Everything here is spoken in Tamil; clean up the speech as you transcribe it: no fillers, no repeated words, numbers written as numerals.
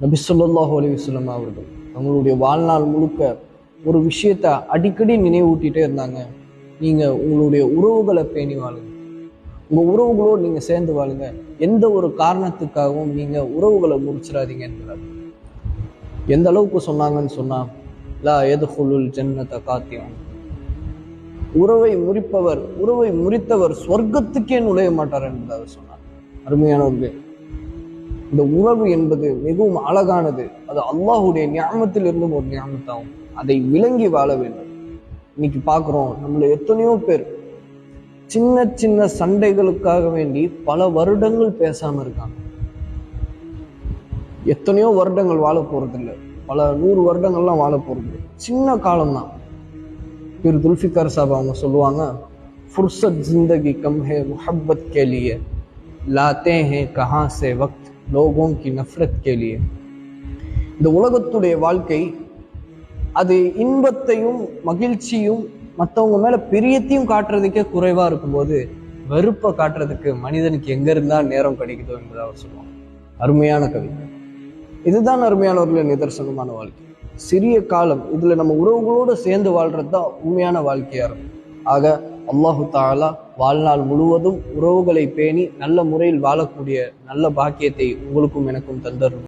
நபி ஸல்லல்லாஹு அலைஹி வஸல்லம் அவர்கள் அவங்களுடைய வாழ்நாள் முழுக்க ஒரு விஷயத்த அடிக்கடி நினைவூட்டிட்டே இருந்தாங்க. நீங்க உங்களுடைய உறவுகளை பேணி வாழுங்க, உங்க உறவுகளோடு நீங்க சேர்ந்து வாழுங்க, எந்த ஒரு காரணத்துக்காகவும் நீங்க உறவுகளை முறிச்சிடாதீங்க என்கிறார். எந்த அளவுக்கு சொன்னாங்கன்னு சொன்னா, லா யதுகுலுல் ஜன்னத காத்தியான், உறவை முறித்தவர் சொர்க்கத்துக்கே நுழைய மாட்டார் என்பதாக சொன்னார். அருமையானவர்களே, இந்த உறவு என்பது மிகவும் அழகானது. அது அல்லாஹுடைய ஞாபகத்தில் இருந்தும் ஒரு ஞாபகத்தாகும். அதை விளங்கி வாழ வேண்டும். இன்னைக்கு பார்க்குறோம், நம்மள எத்தனையோ பேர் சின்ன சின்ன சண்டைகளுக்காக வேண்டி பல வருடங்கள் பேசாம இருக்காங்க. எத்தனையோ வருடங்கள் வாழ போறது இல்லை, பல 100 வருடங்கள்லாம் வாழ போறது சின்ன காலம்தான். फिर जुल्फिकार साहब அவங்க சொல்லுவாங்க, फुर्सत जिंदगी कम है मोहब्बत के लिए, लाते हैं कहां से वक्त लोगों की नफरत के लिए. இந்த உலகத்துடைய வாழ்க்கை அது இன்பத்தையும் மகிழ்ச்சியும் மற்றவங்க மேல பிரியத்தையும் காட்டுறதுக்கே குறைவா இருக்கும்போது வெறுப்பை காட்டுறதுக்கு மனிதனுக்கு எங்க இருந்தா நேரம் கிடைக்குதோ என்பதை அவர் சொல்லுவாங்க. அருமையான கவிதை. இதுதான் அருமையானவர்களின் நிதர்சனமான வாழ்க்கை. சிறிய காலம் இதுல நம்ம உறவுகளோடு சேர்ந்து வாழ்றது தான் உண்மையான வாழ்க்கையா இருக்கும். ஆக அல்லாஹு தஆலா வாழ்நாள் முழுவதும் உறவுகளை பேணி நல்ல முறையில் வாழக்கூடிய நல்ல பாக்கியத்தை உங்களுக்கும் எனக்கும் தந்தரும்.